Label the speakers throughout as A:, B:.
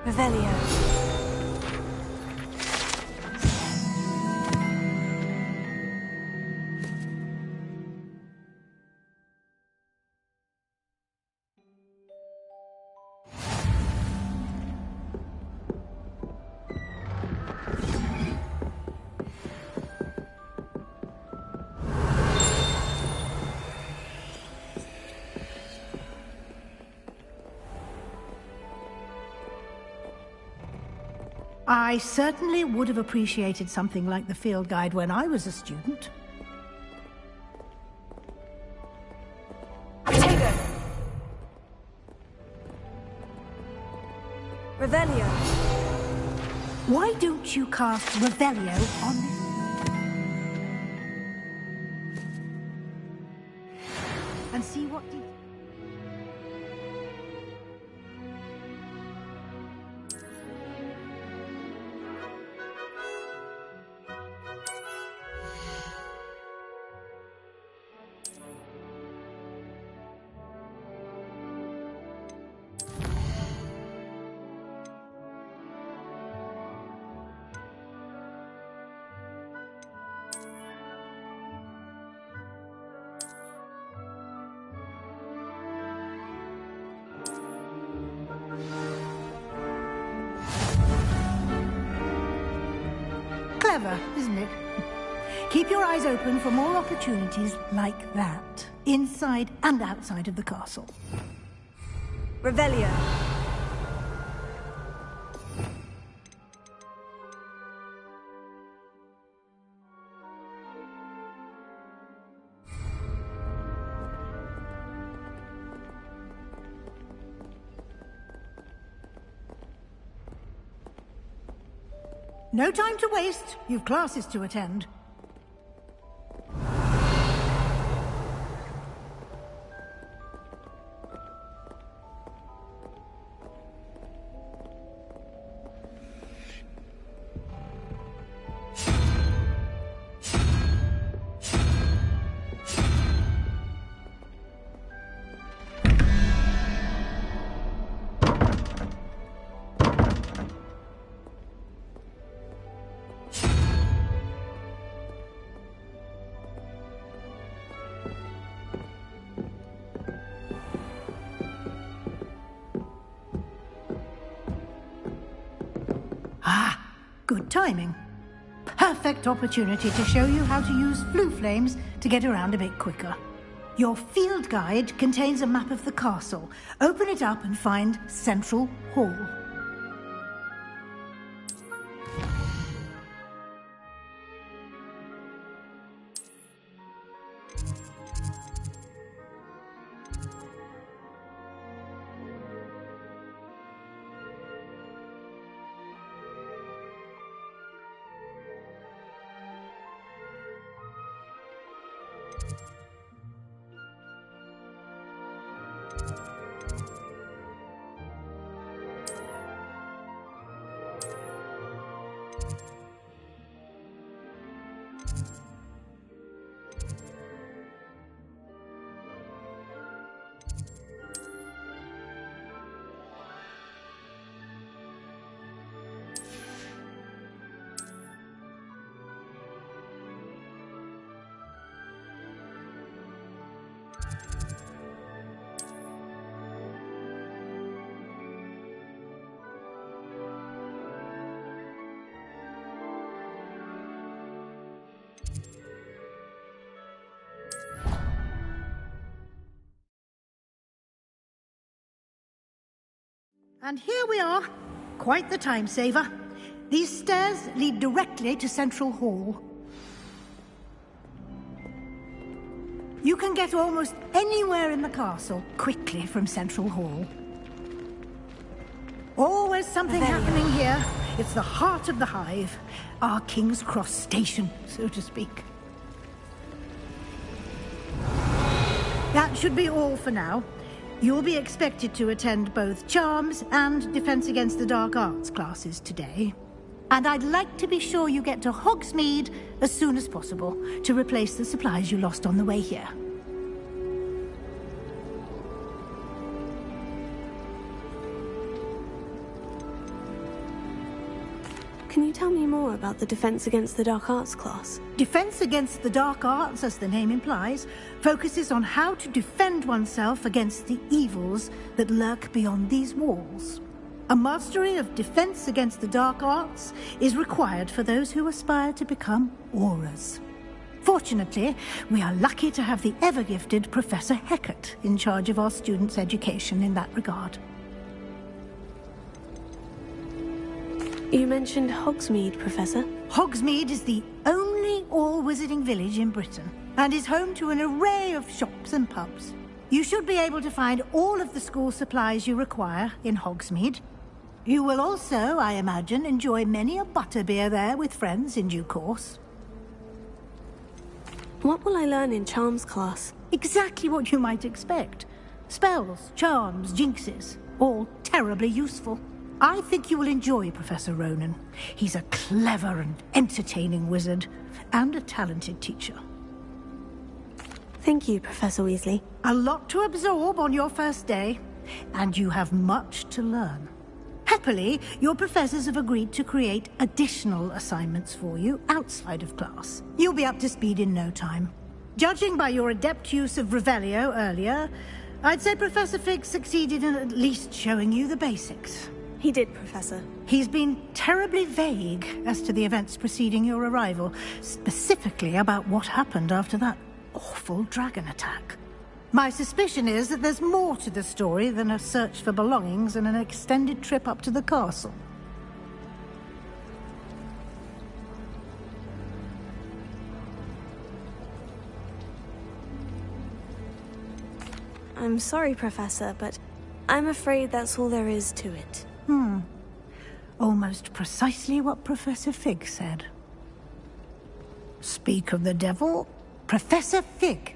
A: Revelio.
B: I certainly would have appreciated something like the field guide when I was a student.
A: Protego. Revelio.
B: Why don't you cast Revelio on this? And see what... Clever, isn't it? Keep your eyes open for more opportunities like that, inside and outside of the castle.
A: Revelio.
B: No time to waste. You've classes to attend. Good timing. Perfect opportunity to show you how to use flue flames to get around a bit quicker. Your field guide contains a map of the castle. Open it up and find Central Hall. And here we are. Quite the time saver. These stairs lead directly to Central Hall. You can get almost anywhere in the castle quickly from Central Hall. Always something happening here. It's the heart of the hive. Our King's Cross station, so to speak. That should be all for now. You'll be expected to attend both Charms and Defense Against the Dark Arts classes today. And I'd like to be sure you get to Hogsmeade as soon as possible to replace the supplies you lost on the way here.
C: Can you tell me more about the Defense Against the Dark Arts class?
B: Defense Against the Dark Arts, as the name implies, focuses on how to defend oneself against the evils that lurk beyond these walls. A mastery of Defense Against the Dark Arts is required for those who aspire to become Aurors. Fortunately, we are lucky to have the ever-gifted Professor Hecat in charge of our students' education in that regard.
C: You mentioned Hogsmeade, Professor.
B: Hogsmeade is the only all-wizarding village in Britain and is home to an array of shops and pubs. You should be able to find all of the school supplies you require in Hogsmeade. You will also, I imagine, enjoy many a butterbeer there with friends in due course.
C: What will I learn in Charms class?
B: Exactly what you might expect. Spells, charms, jinxes, all terribly useful. I think you will enjoy Professor Ronan. He's a clever and entertaining wizard, and a talented teacher.
C: Thank you, Professor Weasley.
B: A lot to absorb on your first day, and you have much to learn. Happily, your professors have agreed to create additional assignments for you outside of class. You'll be up to speed in no time. Judging by your adept use of Revelio earlier, I'd say Professor Fig succeeded in at least showing you the basics.
C: He did, Professor.
B: He's been terribly vague as to the events preceding your arrival, specifically about what happened after that awful dragon attack. My suspicion is that there's more to the story than a search for belongings and an extended trip up to the castle.
C: I'm sorry, Professor, but I'm afraid that's all there is to it.
B: Almost precisely what Professor Fig said. Speak of the devil, Professor Fig.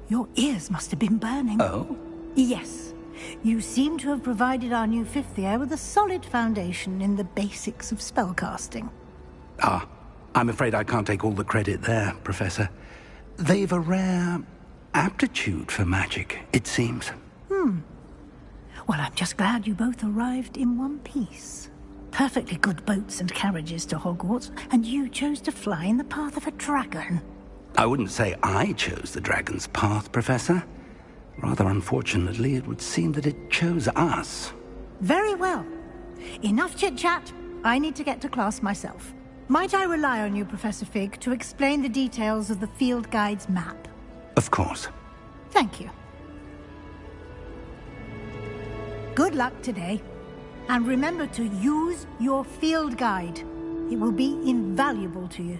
B: Your ears must have been burning.
D: Oh?
B: Yes. You seem to have provided our new fifth year with a solid foundation in the basics of spellcasting.
D: Ah, I'm afraid I can't take all the credit there, Professor. They've a rare aptitude for magic, it seems.
B: Well, I'm just glad you both arrived in one piece. Perfectly good boats and carriages to Hogwarts, and you chose to fly in the path of a dragon.
D: I wouldn't say I chose the dragon's path, Professor. Rather unfortunately, it would seem that it chose us.
B: Very well. Enough chit-chat. I need to get to class myself. Might I rely on you, Professor Fig, to explain the details of the field guide's map?
D: Of course.
B: Thank you. Good luck today. And remember to use your field guide. It will be invaluable to you.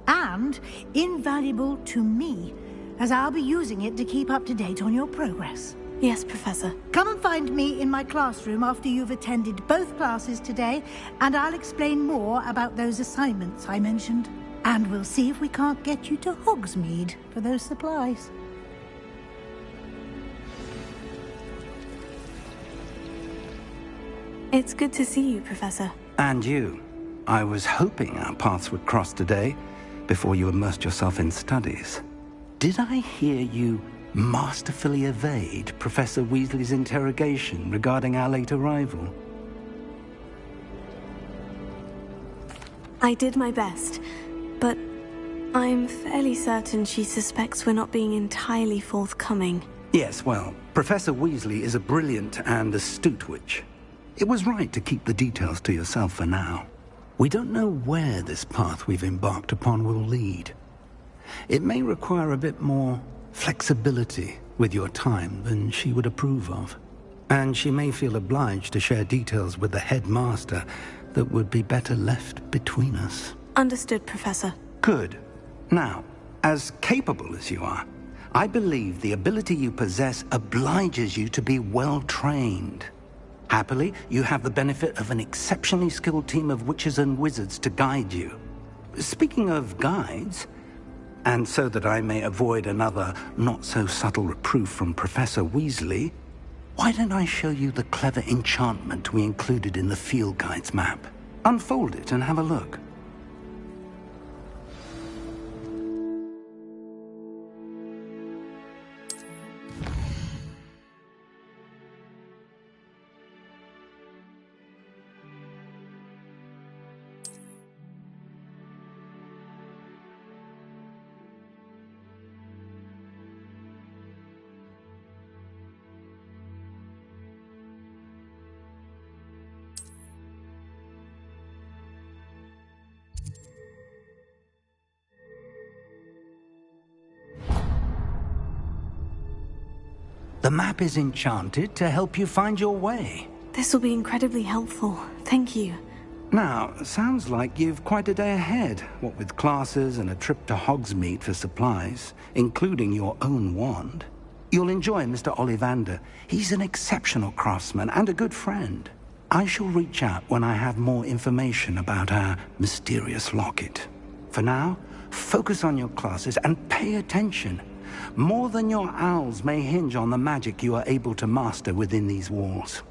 B: And invaluable to me, as I'll be using it to keep up to date on your progress.
C: Yes, Professor.
B: Come and find me in my classroom after you've attended both classes today, and I'll explain more about those assignments I mentioned. And we'll see if we can't get you to Hogsmeade for those supplies.
C: It's good to see you, Professor.
D: And you. I was hoping our paths would cross today, before you immersed yourself in studies. Did I hear you masterfully evade Professor Weasley's interrogation regarding our late arrival?
C: I did my best, but I'm fairly certain she suspects we're not being entirely forthcoming.
D: Yes, well, Professor Weasley is a brilliant and astute witch. It was right to keep the details to yourself for now. We don't know where this path we've embarked upon will lead. It may require a bit more flexibility with your time than she would approve of. And she may feel obliged to share details with the headmaster that would be better left between us.
C: Understood, Professor.
D: Good. Now, as capable as you are, I believe the ability you possess obliges you to be well trained. Happily, you have the benefit of an exceptionally skilled team of witches and wizards to guide you. Speaking of guides, and so that I may avoid another not-so-subtle reproof from Professor Weasley, why don't I show you the clever enchantment we included in the field guide's map? Unfold it and have a look. The map is enchanted to help you find your way.
C: This will be incredibly helpful. Thank you.
D: Now, sounds like you've quite a day ahead, what with classes and a trip to Hogsmeade for supplies, including your own wand. You'll enjoy Mr. Ollivander. He's an exceptional craftsman and a good friend. I shall reach out when I have more information about our mysterious locket. For now, focus on your classes and pay attention. More than your owls may hinge on the magic you are able to master within these walls.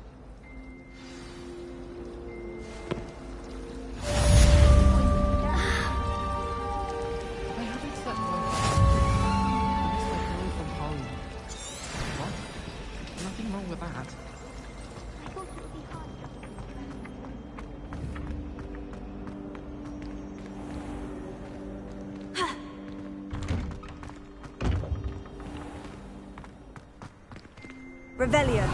A: Revelio.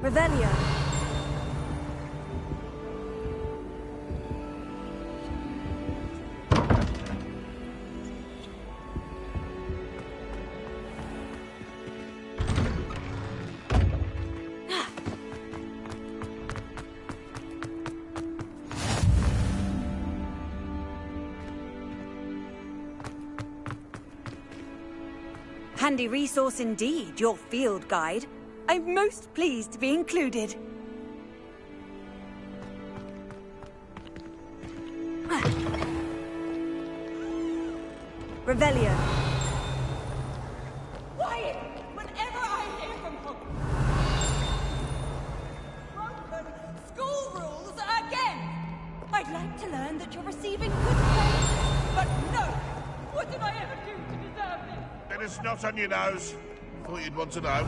A: Revelio. Handy resource indeed, your field guide. I'm most pleased to be included. Revelio.
E: Quiet! Whenever I hear from broken school rules again! I'd like to learn that you're receiving good grades, but no! What did I ever do to deserve this?
F: Then it's not on your nose. Thought you'd want to know.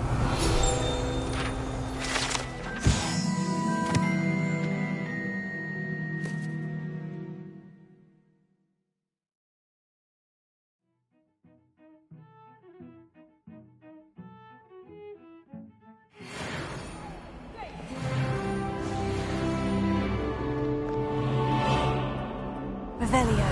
A: Revelio.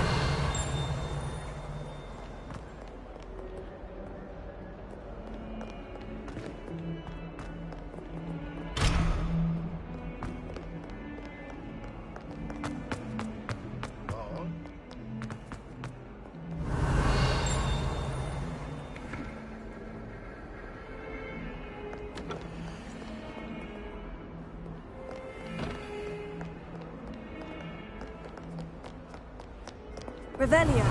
A: Revelio.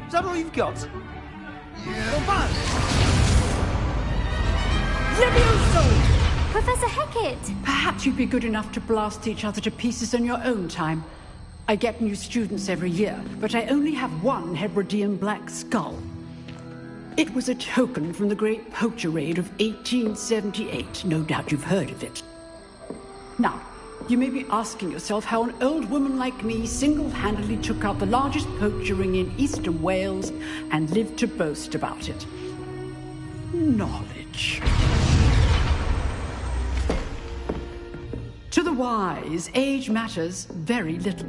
G: Is that all you've got?
F: Yeah.
A: Levioso!
H: Professor Hecat!
I: Perhaps you'd be good enough to blast each other to pieces in your own time. I get new students every year, but I only have one Hebridean black skull. It was a token from the Great Poacher Raid of 1878. No doubt you've heard of it. Now, you may be asking yourself how an old woman like me single-handedly took out the largest poacher ring in eastern Wales and lived to boast about it. Knowledge. To the wise, age matters very little.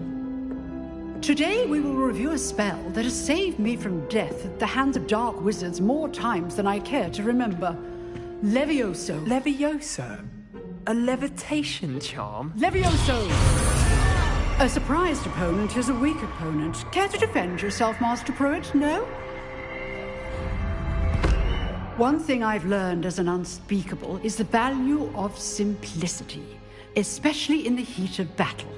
I: Today we will review a spell that has saved me from death at the hands of dark wizards more times than I care to remember. Levioso.
G: Levioso? A levitation charm?
I: Levioso! A surprised opponent is a weak opponent. Care to defend yourself, Master Pruitt? No? One thing I've learned as an unspeakable is the value of simplicity, especially in the heat of battle.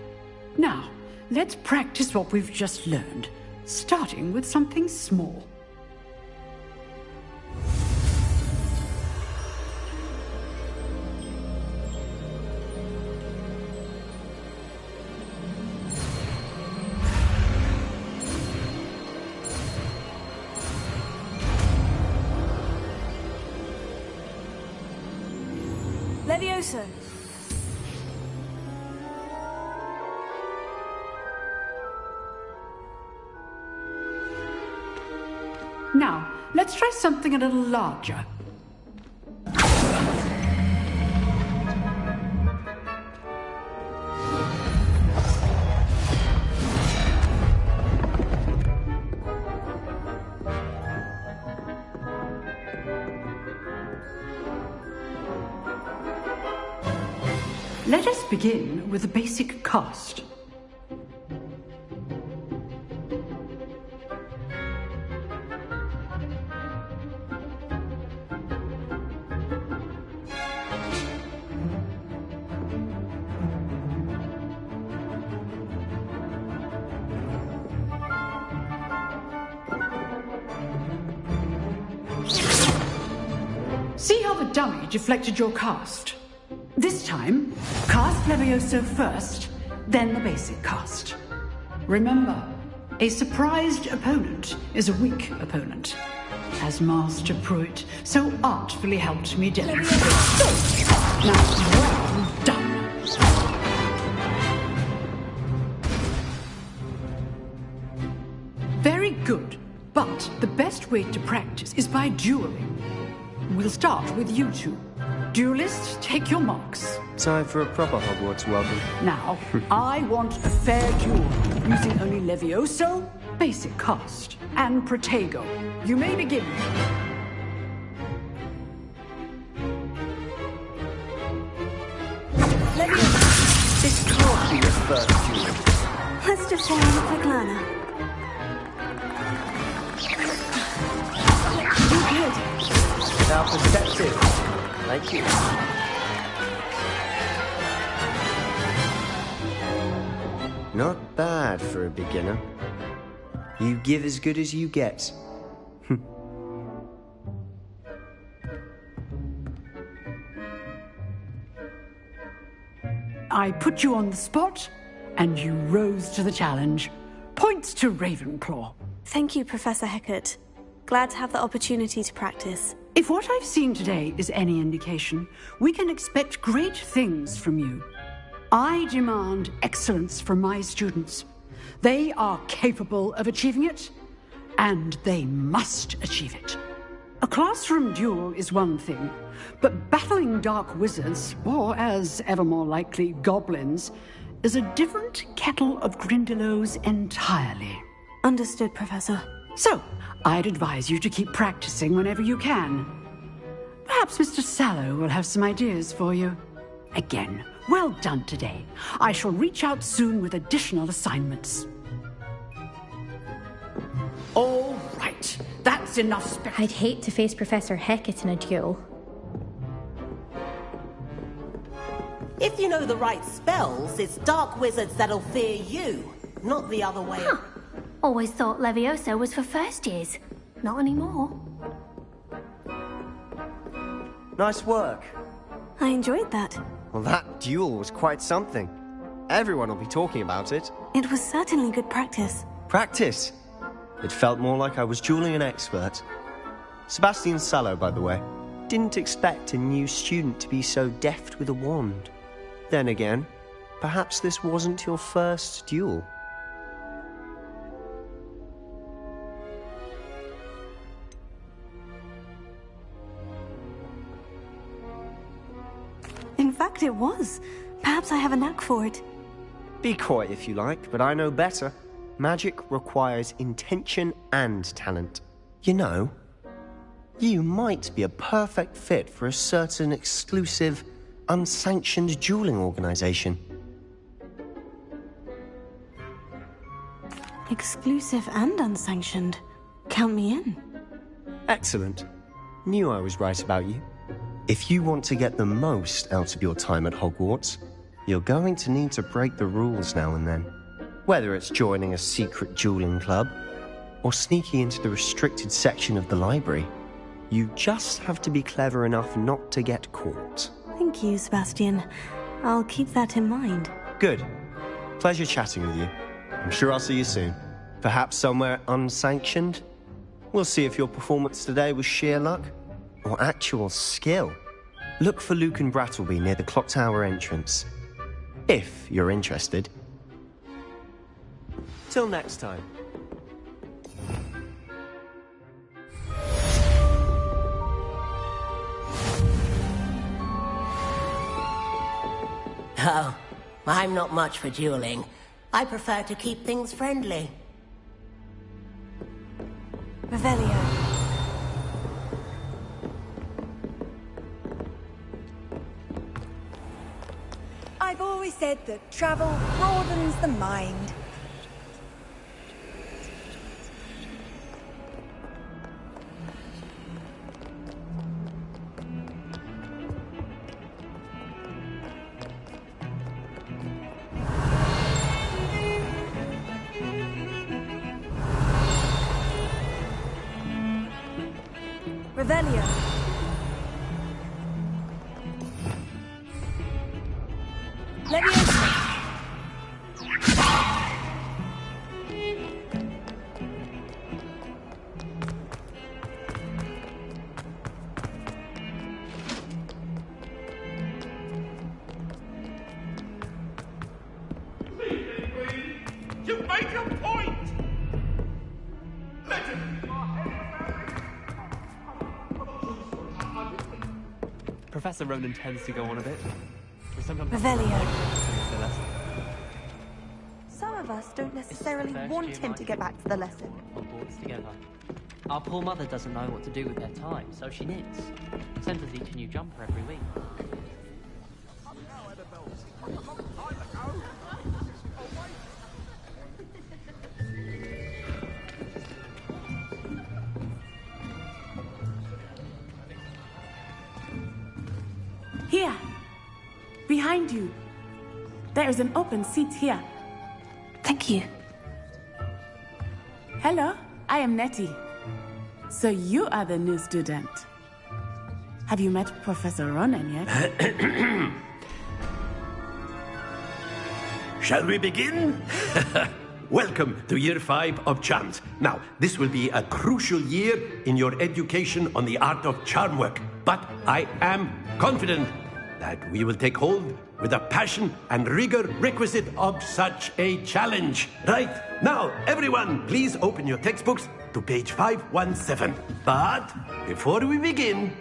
I: Now, let's practice what we've just learned, starting with something small.
C: Levioso.
I: Now, let's try something a little larger. Let us begin with the basic cast. See how the dummy deflected your cast? This time, cast Levioso first, then the basic cast. Remember, a surprised opponent is a weak opponent, as Master Pruitt so artfully helped me demonstrate. Now, well done. Very good, but the best way to practice is by dueling. We'll start with you two. Duelists, take your marks.
J: Time for a proper Hogwarts welcome.
I: Now, I want a fair duel, using only Levioso, basic cast, and Protego. You may begin.
C: Levioso.
J: This can't be your first duel.
C: Let's just say I'm a quick learner. You good?
J: Now perceptive. Thank you. Not bad for a beginner. You give as good as you get.
I: I put you on the spot, and you rose to the challenge. Points to Ravenclaw.
C: Thank you, Professor Hecat. Glad to have the opportunity to practice.
I: If what I've seen today is any indication, we can expect great things from you. I demand excellence from my students. They are capable of achieving it, and they must achieve it. A classroom duel is one thing, but battling dark wizards, or as ever more likely, goblins, is a different kettle of Grindylows entirely.
C: Understood, Professor.
I: So, I'd advise you to keep practicing whenever you can. Perhaps Mr. Sallow will have some ideas for you. Again, well done today. I shall reach out soon with additional assignments. All right, that's enough
H: I'd hate to face Professor Hecat in a duel.
K: If you know the right spells, it's dark wizards that'll fear you, not the other way.
H: Huh. Always thought Levioso was for first years. Not anymore.
J: Nice work.
C: I enjoyed that.
J: Well, that duel was quite something. Everyone will be talking about it.
C: It was certainly good practice.
J: Practice? It felt more like I was dueling an expert. Sebastian Sallow, by the way. Didn't expect a new student to be so deft with a wand. Then again, perhaps this wasn't your first duel.
C: In fact, it was. Perhaps I have a knack for it.
J: Be coy if you like, but I know better. Magic requires intention and talent. You know, you might be a perfect fit for a certain exclusive, unsanctioned dueling organization.
C: Exclusive and unsanctioned. Count me in.
J: Excellent. Knew I was right about you. If you want to get the most out of your time at Hogwarts, you're going to need to break the rules now and then. Whether it's joining a secret dueling club or sneaking into the restricted section of the library, you just have to be clever enough not to get caught.
C: Thank you, Sebastian. I'll keep that in mind.
J: Good. Pleasure chatting with you. I'm sure I'll see you soon. Perhaps somewhere unsanctioned? We'll see if your performance today was sheer luck or actual skill. Look for Luke and Brattleby near the clock tower entrance. If you're interested. Till next time.
K: Oh, I'm not much for dueling. I prefer to keep things friendly.
A: Revelio. I've always said that travel broadens the mind. Revelio. Leviosa.
F: You make a point! Let it...
L: Professor Ronan tends to go on a bit.
A: Revelio.
M: Some of us don't necessarily want him to get back to the lesson.
L: On boards together. Our poor mother doesn't know what to do with her time, so she knits. Sends us each a new jumper every week.
N: Here! Behind you! There is an open seat here.
C: Thank you.
N: Hello, I am Nettie. So you are the new student. Have you met Professor Ronan yet?
O: Shall we begin? Welcome to Year 5 of Charms. Now, this will be a crucial year in your education on the art of charm work. But I am confident that we will take hold with the passion and rigor requisite of such a challenge. Right, now, everyone, please open your textbooks to page 517. But before we begin,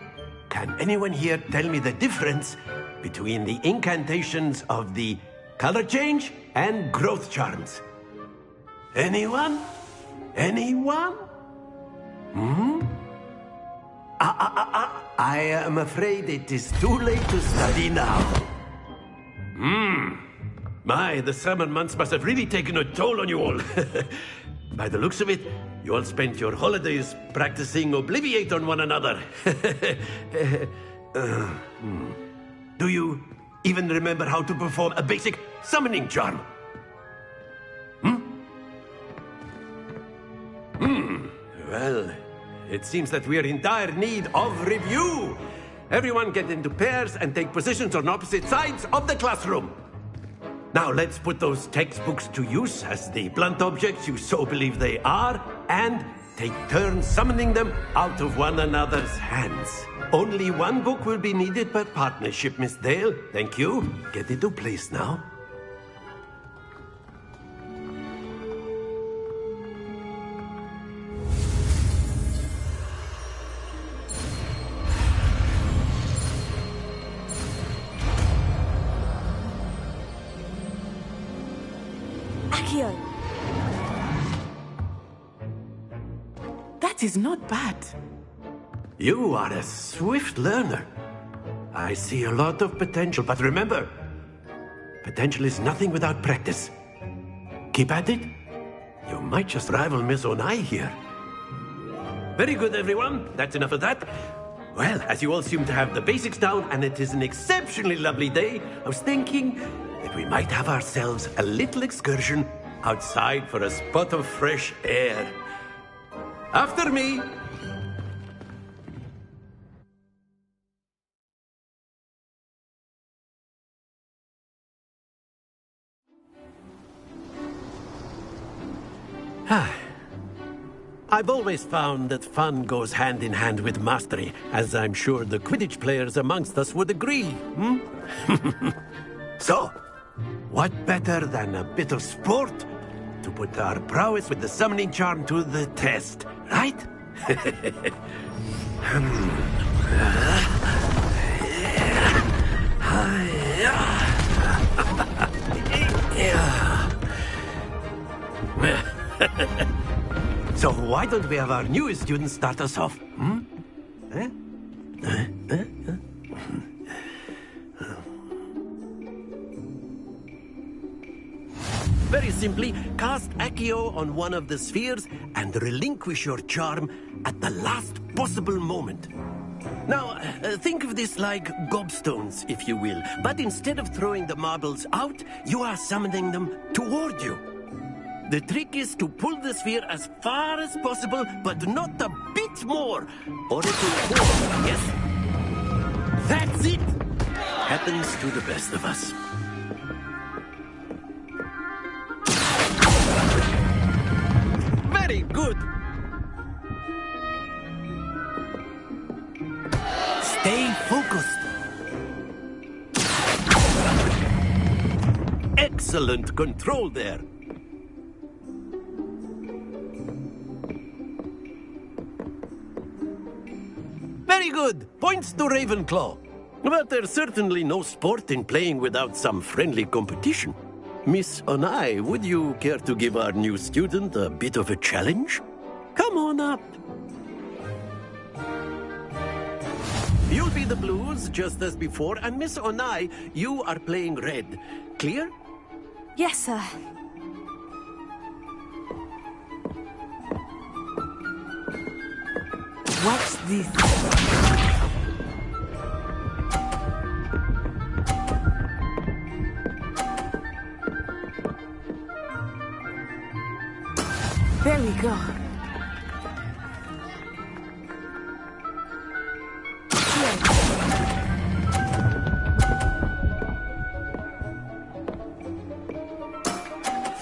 O: can anyone here tell me the difference between the incantations of the color change and growth charms? Anyone? Anyone? I am afraid it is too late to study now. My, the summer months must have really taken a toll on you all. By the looks of it, you all spent your holidays practicing Obliviate on one another. Do you even remember how to perform a basic summoning charm? Well, it seems that we are in dire need of review. Everyone get into pairs and take positions on opposite sides of the classroom. Now let's put those textbooks to use as the blunt objects you so believe they are, and take turns summoning them out of one another's hands. Only one book will be needed per partnership, Miss Dale. Thank you. Get into place now.
N: That is not bad.
O: You are a swift learner. I see a lot of potential, but remember, potential is nothing without practice. Keep at it. You might just rival Miss Onai here. Very good, everyone. That's enough of that. Well, as you all seem to have the basics down, and it is an exceptionally lovely day, I was thinking that we might have ourselves a little excursion outside for a spot of fresh air. After me. I've always found that fun goes hand in hand with mastery, as I'm sure the Quidditch players amongst us would agree, So, what better than a bit of sport to put our prowess with the summoning charm to the test, right? So why don't we have our newest student start us off? Very simply, cast Accio on one of the spheres and relinquish your charm at the last possible moment. Now, think of this like gobstones, if you will. But instead of throwing the marbles out, you are summoning them toward you. The trick is to pull the sphere as far as possible, but not a bit more, or it will fall, yes? That's it! Happens to the best of us. Very good! Stay focused. Excellent control there. Very good. Points to Ravenclaw. But there's certainly no sport in playing without some friendly competition. Miss Onai, would you care to give our new student a bit of a challenge? Come on up. You'll be the blues, just as before, and Miss Onai, you are playing red. Clear?
C: Yes, sir.
N: Watch this. There we go.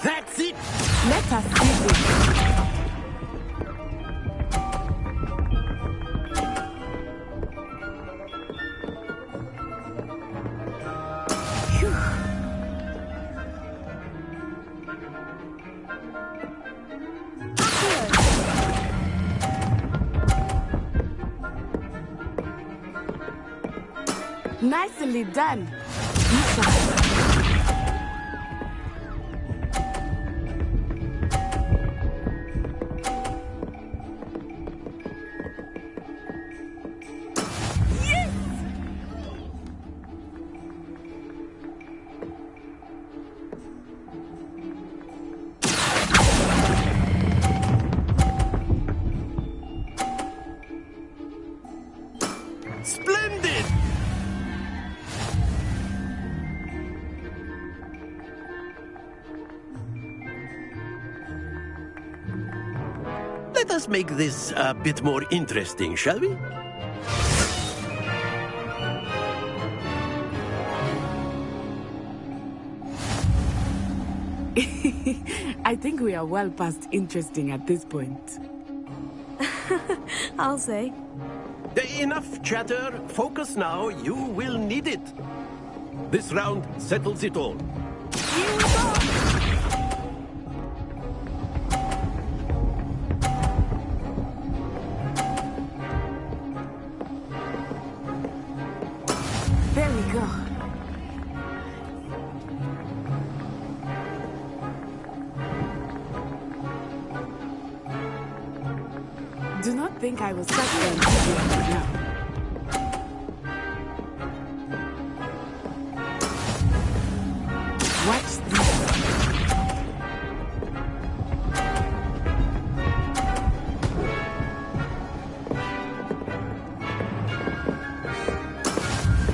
O: That's it!
N: Let us see this. Nicely done.
E: Yes!
O: Splendid! Let us make this a bit more interesting, shall we?
N: I think we are well past interesting at this point.
C: I'll say.
O: Enough chatter. Focus now. You will need it. This round settles it all.
E: Here we go!
N: There we go. Do not think I was such an idiot right now. Watch this.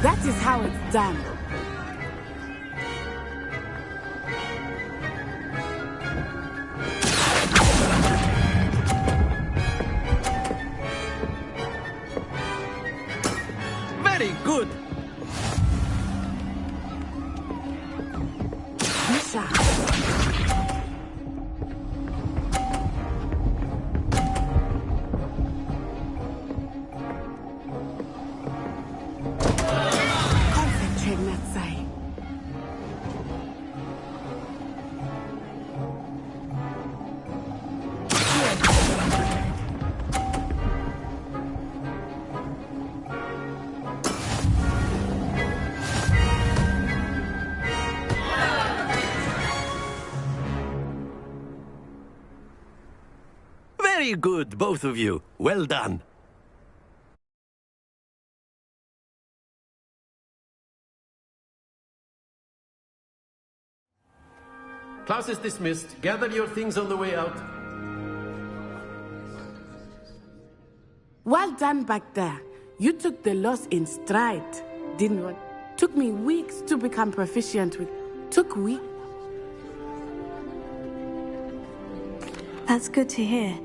N: That is how it's done.
O: good.
N: Concentrate, Natsai.
O: Very good, both of you. Well done. Class is dismissed. Gather your things on the way out.
N: Well done back there. You took the loss in stride, didn't you? Took me weeks to become proficient with. Took weeks.
C: That's good to hear.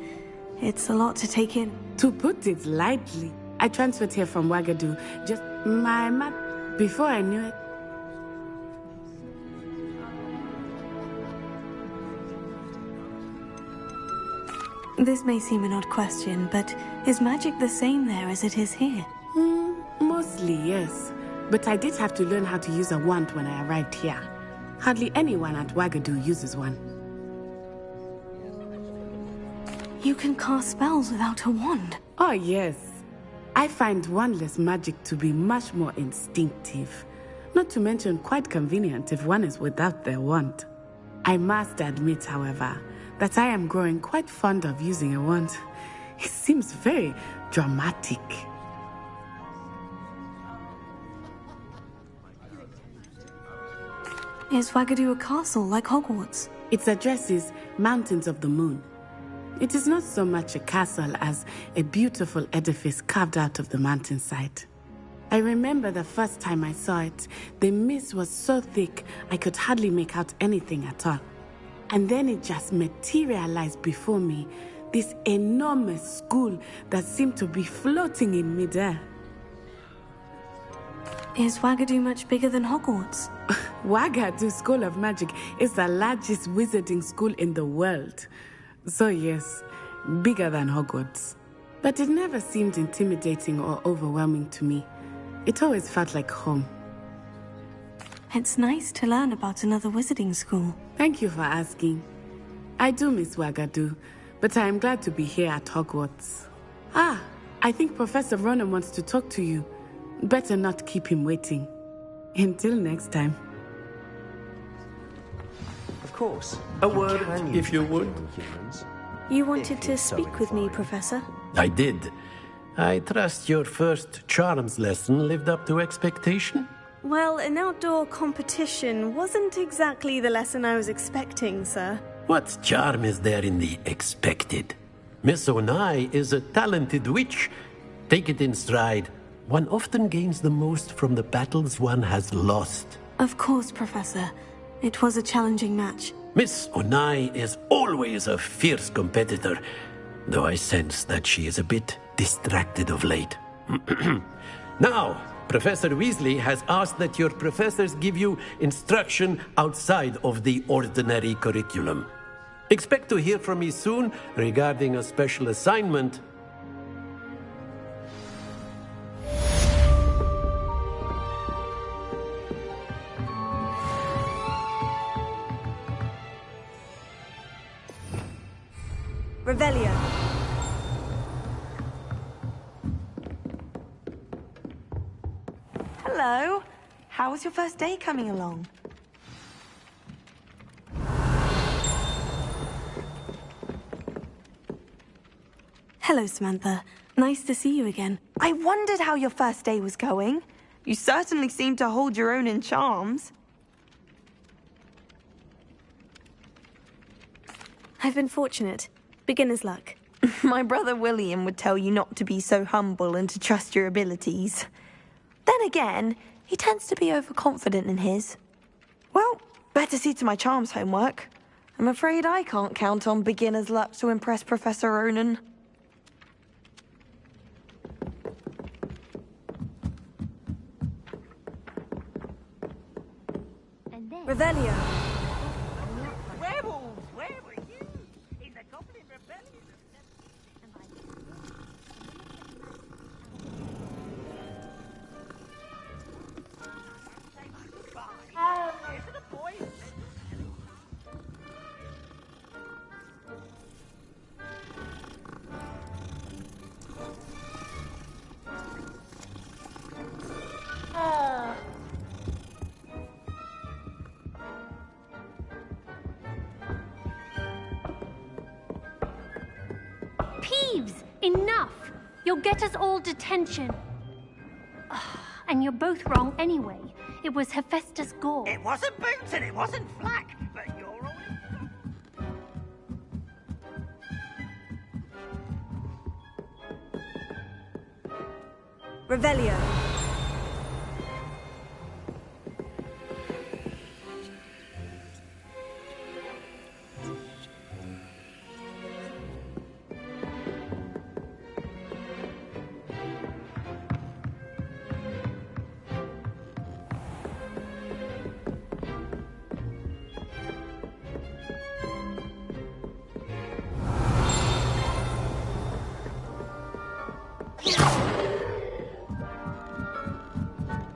C: It's a lot to take in.
N: To put it lightly, I transferred here from Wagadu. Just my math. Before I knew it.
C: This may seem an odd question, but is magic the same there as it is here?
N: Mostly, yes. But I did have to learn how to use a wand when I arrived here. Hardly anyone at Wagadu uses one.
C: You can cast spells without a wand?
N: Oh, yes. I find wandless magic to be much more instinctive. Not to mention quite convenient if one is without their wand. I must admit, however, that I am growing quite fond of using a wand. It seems very dramatic.
C: Is Wagadu a castle like Hogwarts?
N: Its address is Mountains of the Moon. It is not so much a castle as a beautiful edifice carved out of the mountainside. I remember the first time I saw it, the mist was so thick I could hardly make out anything at all. And then it just materialized before me, this enormous school that seemed to be floating in midair.
C: Is Wagadu much bigger than Hogwarts?
N: Wagadu School of Magic is the largest wizarding school in the world. So yes, bigger than Hogwarts. But it never seemed intimidating or overwhelming to me. It always felt like home.
C: It's nice to learn about another wizarding school.
N: Thank you for asking. I do miss Wagadu, but I am glad to be here at Hogwarts. Ah, I think Professor Ronan wants to talk to you. Better not keep him waiting. Until next time.
J: Of course.
O: A word, if you would.
J: Humans.
C: You wanted to speak with me, Professor?
O: I did. I trust your first charms lesson lived up to expectation?
C: Well, an outdoor competition wasn't exactly the lesson I was expecting, sir.
O: What charm is there in the expected? Miss Onai is a talented witch. Take it in stride. One often gains the most from the battles one has lost.
C: Of course, Professor. It was a challenging match.
O: Miss Onai is always a fierce competitor, though I sense that she is a bit distracted of late. Now, Professor Weasley has asked that your professors give you instruction outside of the ordinary curriculum. Expect to hear from me soon regarding a special assignment.
A: Revelio.
M: Hello. How was your first day coming along?
C: Hello, Samantha. Nice to see you again.
M: I wondered how your first day was going. You certainly seem to hold your own in charms.
C: I've been fortunate. Beginner's luck.
M: My brother William would tell you not to be so humble and to trust your abilities. Then again, he tends to be overconfident in his. Well, better see to my charms homework. I'm afraid I can't count on beginner's luck to impress Professor Ronan.
A: Revelio.
F: Rebels, where were you? In the Goblin Rebellion of the boys.
H: Peeves! Enough! You'll get us all detention. And you're both wrong anyway. It was Hephaestus Gore.
F: It wasn't boots and it wasn't flak, but you're all in.
A: Revelio.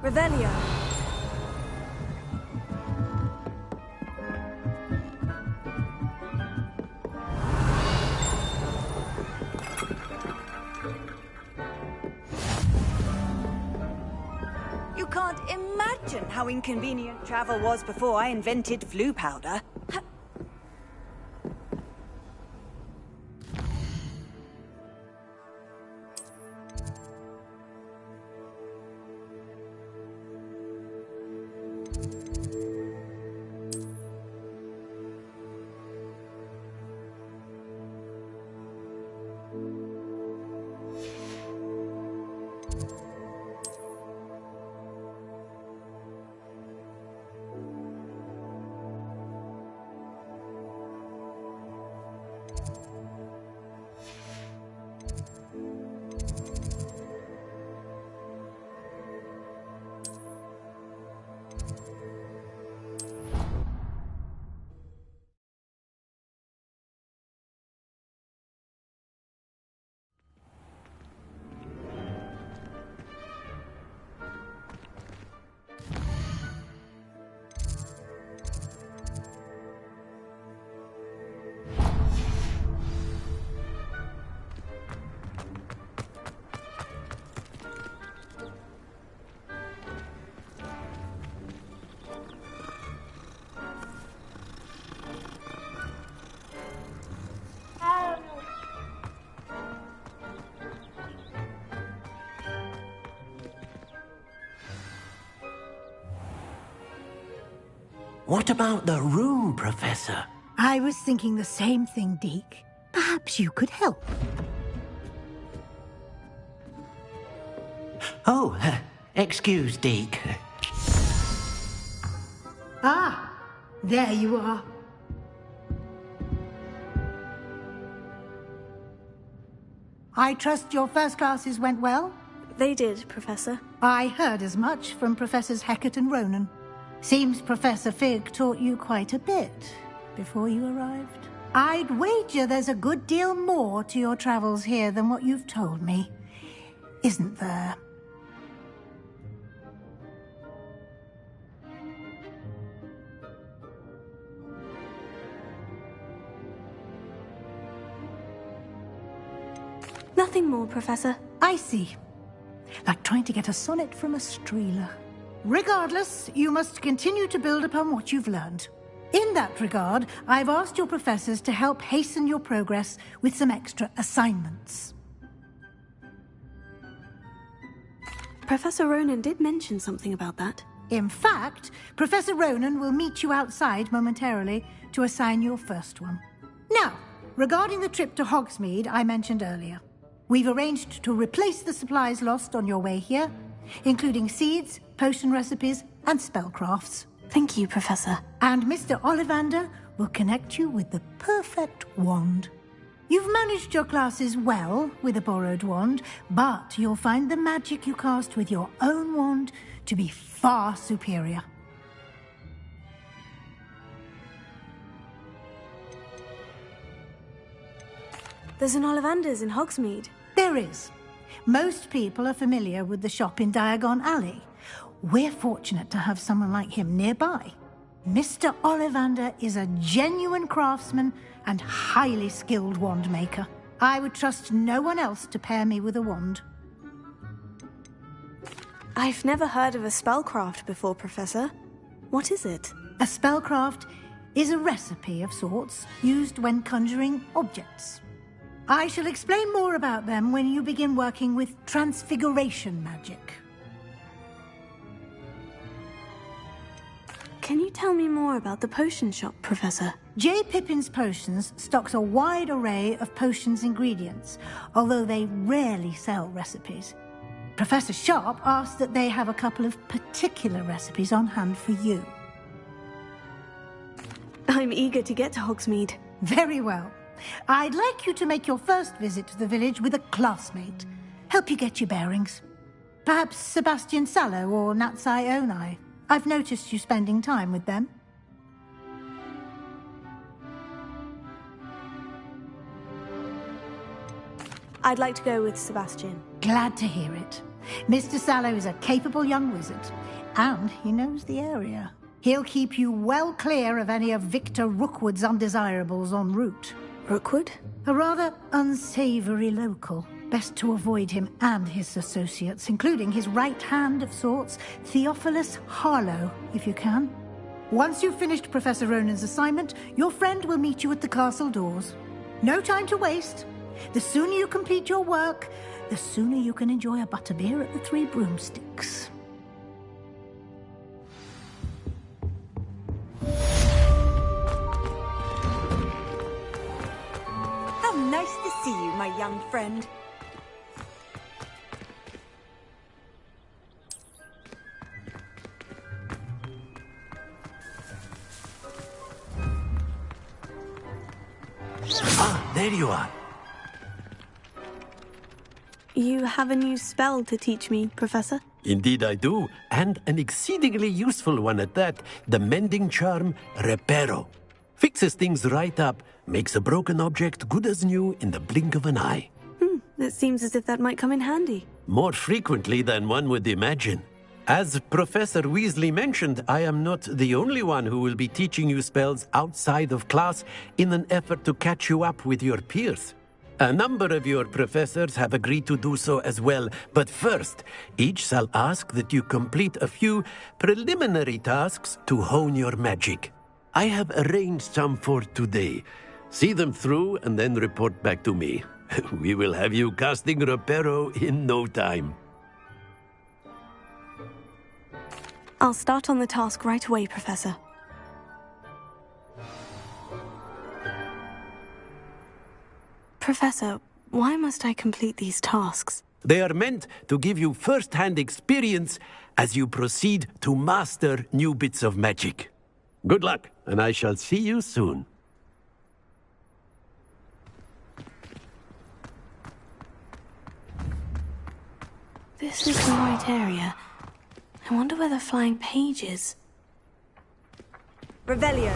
A: Revelio. You can't imagine how inconvenient travel was before I invented flu powder.
O: What about the room, Professor?
B: I was thinking the same thing, Deke. Perhaps you could help.
O: Oh, excuse, Deke.
B: Ah, there you are. I trust your first classes went well?
C: They did, Professor.
B: I heard as much from Professors Hecat and Ronan. Seems Professor Fig taught you quite a bit before you arrived. I'd wager there's a good deal more to your travels here than what you've told me. Isn't there?
C: Nothing more, Professor.
B: I see. Like trying to get a sonnet from a streeler. Regardless, you must continue to build upon what you've learned. In that regard, I've asked your professors to help hasten your progress with some extra assignments.
C: Professor Ronan did mention something about that.
B: In fact, Professor Ronan will meet you outside momentarily to assign your first one. Now, regarding the trip to Hogsmeade I mentioned earlier, we've arranged to replace the supplies lost on your way here, including seeds, potion recipes, and spellcrafts.
C: Thank you, Professor.
B: And Mr. Ollivander will connect you with the perfect wand. You've managed your classes well with a borrowed wand, but you'll find the magic you cast with your own wand to be far superior.
C: There's an Ollivander's in Hogsmeade.
B: There is. Most people are familiar with the shop in Diagon Alley. We're fortunate to have someone like him nearby. Mr. Ollivander is a genuine craftsman and highly skilled wand maker. I would trust no one else to pair me with a wand.
C: I've never heard of a spellcraft before, Professor. What is it?
B: A spellcraft is a recipe of sorts used when conjuring objects. I shall explain more about them when you begin working with transfiguration magic.
C: Can you tell me more about the potion shop, Professor?
B: J. Pippin's Potions stocks a wide array of potions ingredients, although they rarely sell recipes. Professor Sharp asked that they have a couple of particular recipes on hand for you.
C: I'm eager to get to Hogsmeade.
B: Very well. I'd like you to make your first visit to the village with a classmate. Help you get your bearings. Perhaps Sebastian Sallow or Natsai Onai. I've noticed you spending time with them.
C: I'd like to go with Sebastian.
B: Glad to hear it. Mr. Sallow is a capable young wizard, and he knows the area. He'll keep you well clear of any of Victor Rookwood's undesirables en route.
C: Rookwood?
B: A rather unsavory local. Best to avoid him and his associates, including his right hand of sorts, Theophilus Harlow, if you can. Once you've finished Professor Ronan's assignment, your friend will meet you at the castle doors. No time to waste. The sooner you complete your work, the sooner you can enjoy a butterbeer at the Three Broomsticks.
A: How nice to see you, my young friend.
O: Ah, there you are.
C: You have a new spell to teach me, Professor?
O: Indeed I do, and an exceedingly useful one at that. The mending charm, Reparo. Fixes things right up, makes a broken object good as new in the blink of an eye.
C: It seems as if that might come in handy.
O: More frequently than one would imagine. As Professor Weasley mentioned, I am not the only one who will be teaching you spells outside of class in an effort to catch you up with your peers. A number of your professors have agreed to do so as well, but first, each shall ask that you complete a few preliminary tasks to hone your magic. I have arranged some for today. See them through and then report back to me. We will have you casting Reparo in no time.
C: I'll start on the task right away, Professor. Professor, why must I complete these tasks?
O: They are meant to give you first-hand experience as you proceed to master new bits of magic. Good luck, and I shall see you soon.
C: This is the right area. I wonder where the flying page is.
A: Revelio.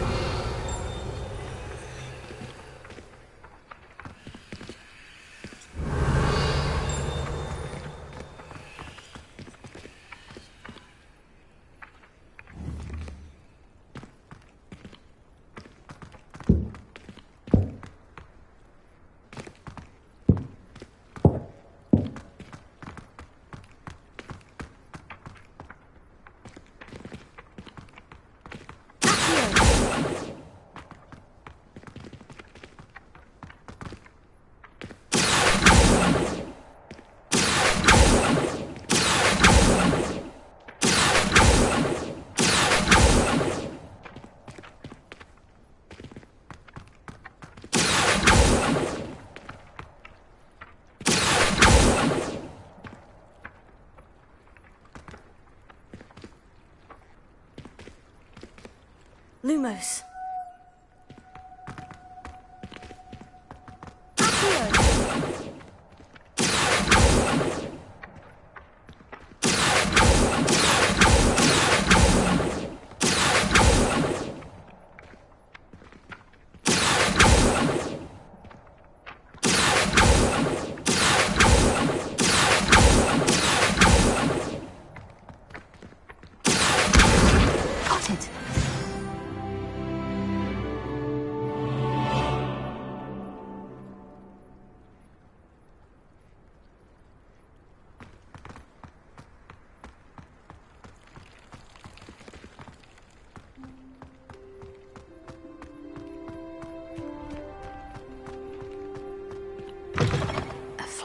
C: Lumos.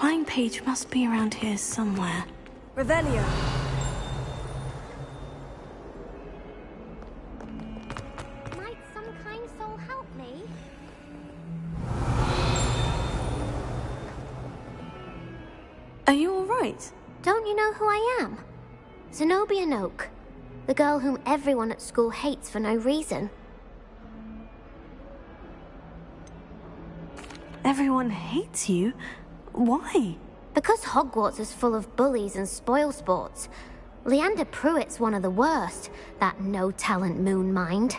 C: flying page must be around here somewhere.
A: Revelio.
P: Might some kind soul help me?
C: Are you alright?
P: Don't you know who I am? Zenobia Noak. The girl whom everyone at school hates for no reason.
C: Everyone hates you? Why?
P: Because Hogwarts is full of bullies and spoilsports. Leander Pruitt's one of the worst, that no-talent moon mind.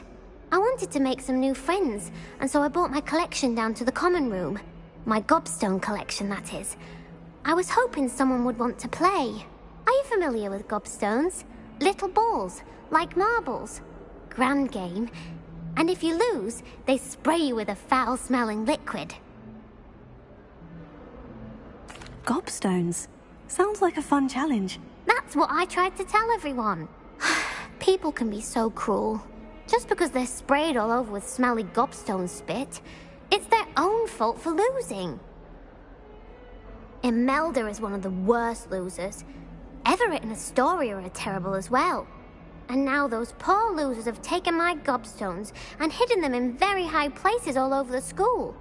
P: I wanted to make some new friends, and so I brought my collection down to the common room. My gobstone collection, that is. I was hoping someone would want to play. Are you familiar with gobstones? Little balls, like marbles. Grand game. And if you lose, they spray you with a foul-smelling liquid.
C: Gobstones. Sounds like a fun challenge.
P: That's what I tried to tell everyone. People can be so cruel. Just because they're sprayed all over with smelly gobstone spit, it's their own fault for losing. Imelda is one of the worst losers. Everett and Astoria are terrible as well. And now those poor losers have taken my gobstones and hidden them in very high places all over the school.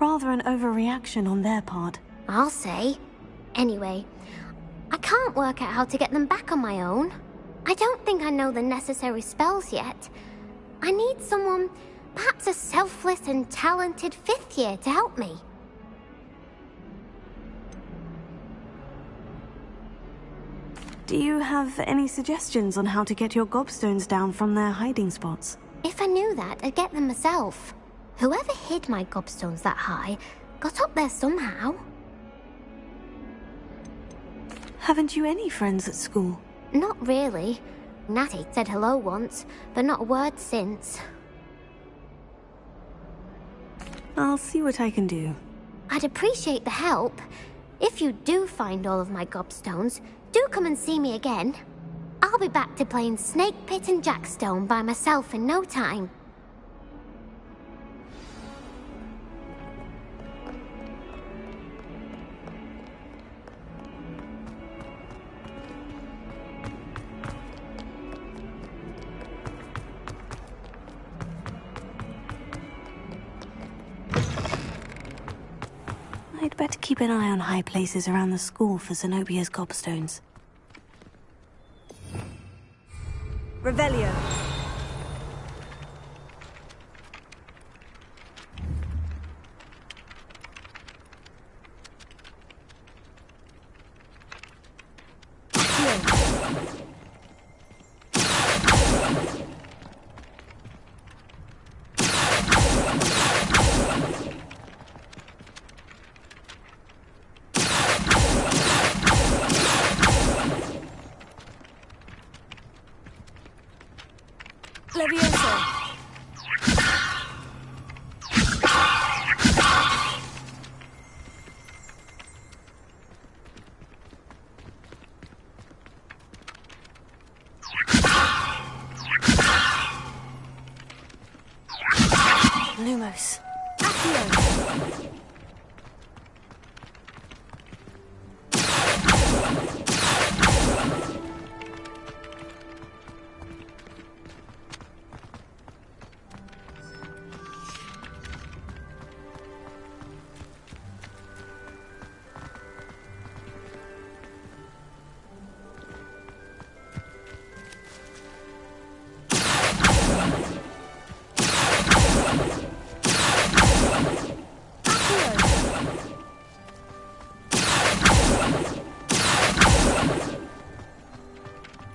C: Rather an overreaction on their part.
P: I'll say. Anyway, I can't work out how to get them back on my own. I don't think I know the necessary spells yet. I need someone, perhaps a selfless and talented fifth year to help me.
C: Do you have any suggestions on how to get your gobstones down from their hiding spots?
P: If I knew that, I'd get them myself. Whoever hid my gobstones that high got up there somehow.
C: Haven't you any friends at school?
P: Not really. Natty said hello once, but not a word since.
C: I'll see what I can do.
P: I'd appreciate the help. If you do find all of my gobstones, do come and see me again. I'll be back to playing Snake Pit and Jackstone by myself in no time.
C: I'd better keep an eye on high places around the school for Zenobia's gobstones.
A: Revelio.
C: Lumos.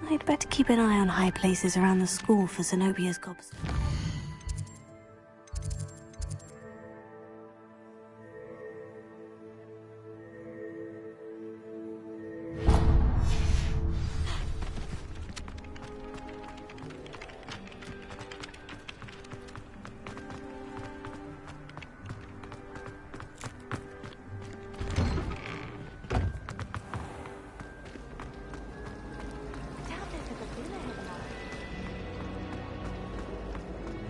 C: I'd better keep an eye on high places around the school for Zenobia's gobstones.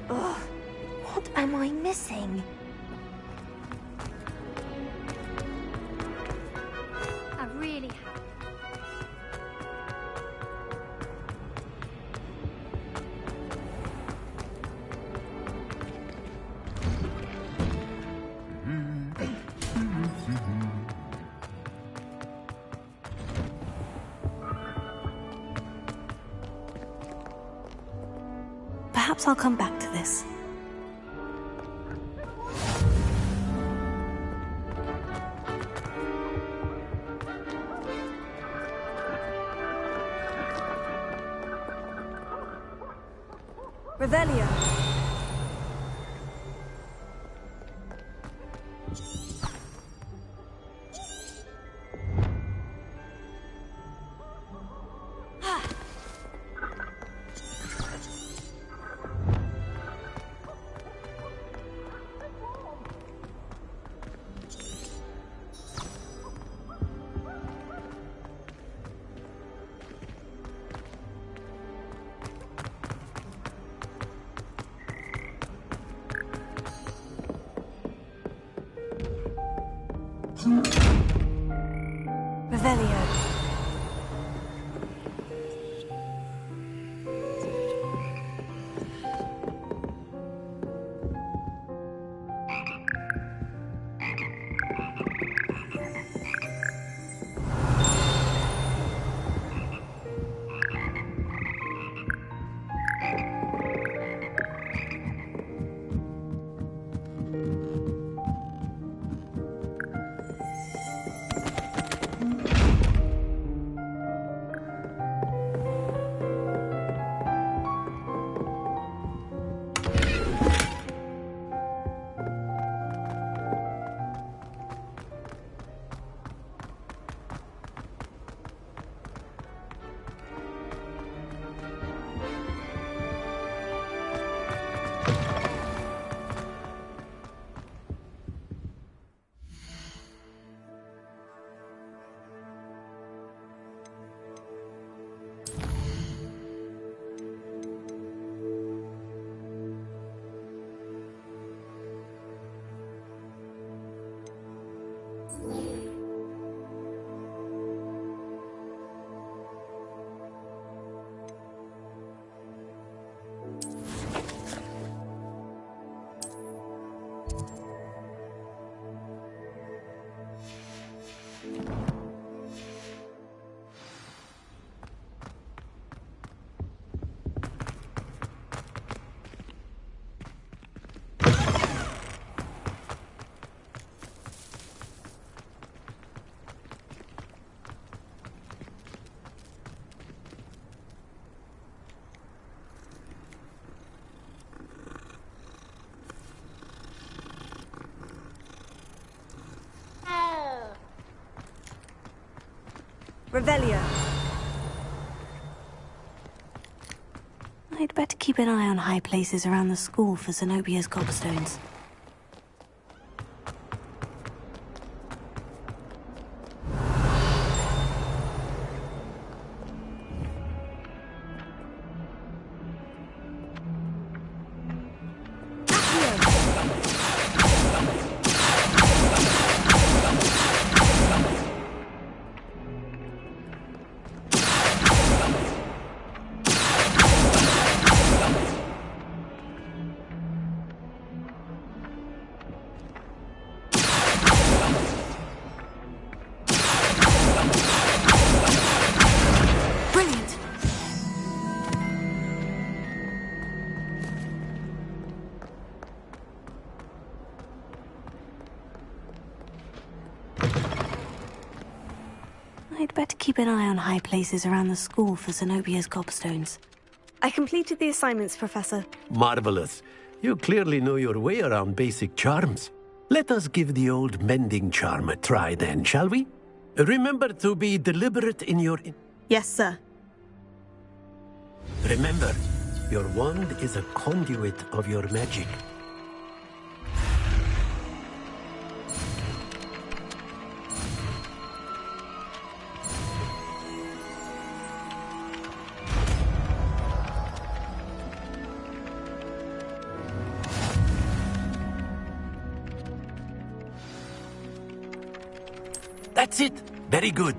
P: Ugh, what am I missing?
C: Perhaps I'll come back to this.
A: Revelio. Revelio. Revelio.
C: I'd better keep an eye on high places around the school for Zenobia's gobstones. I'd better keep an eye on high places around the school for Zenobia's gobstones.
Q: I completed the assignments, Professor.
O: Marvelous. You clearly know your way around basic charms. Let us give the old mending charm a try then, shall we? Remember to be deliberate in your...
Q: Yes, sir.
O: Remember, your wand is a conduit of your magic. That's it. Very good.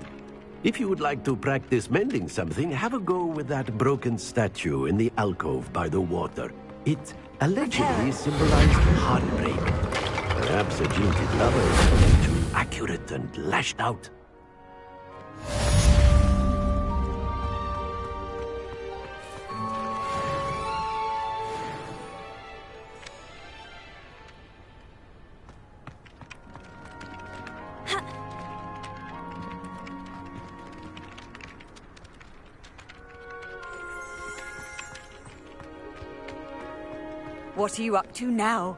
O: If you would like to practice mending something, have a go with that broken statue in the alcove by the water. It allegedly symbolized heartbreak. Perhaps a jilted lover is too accurate and lashed out.
A: What are you up to now?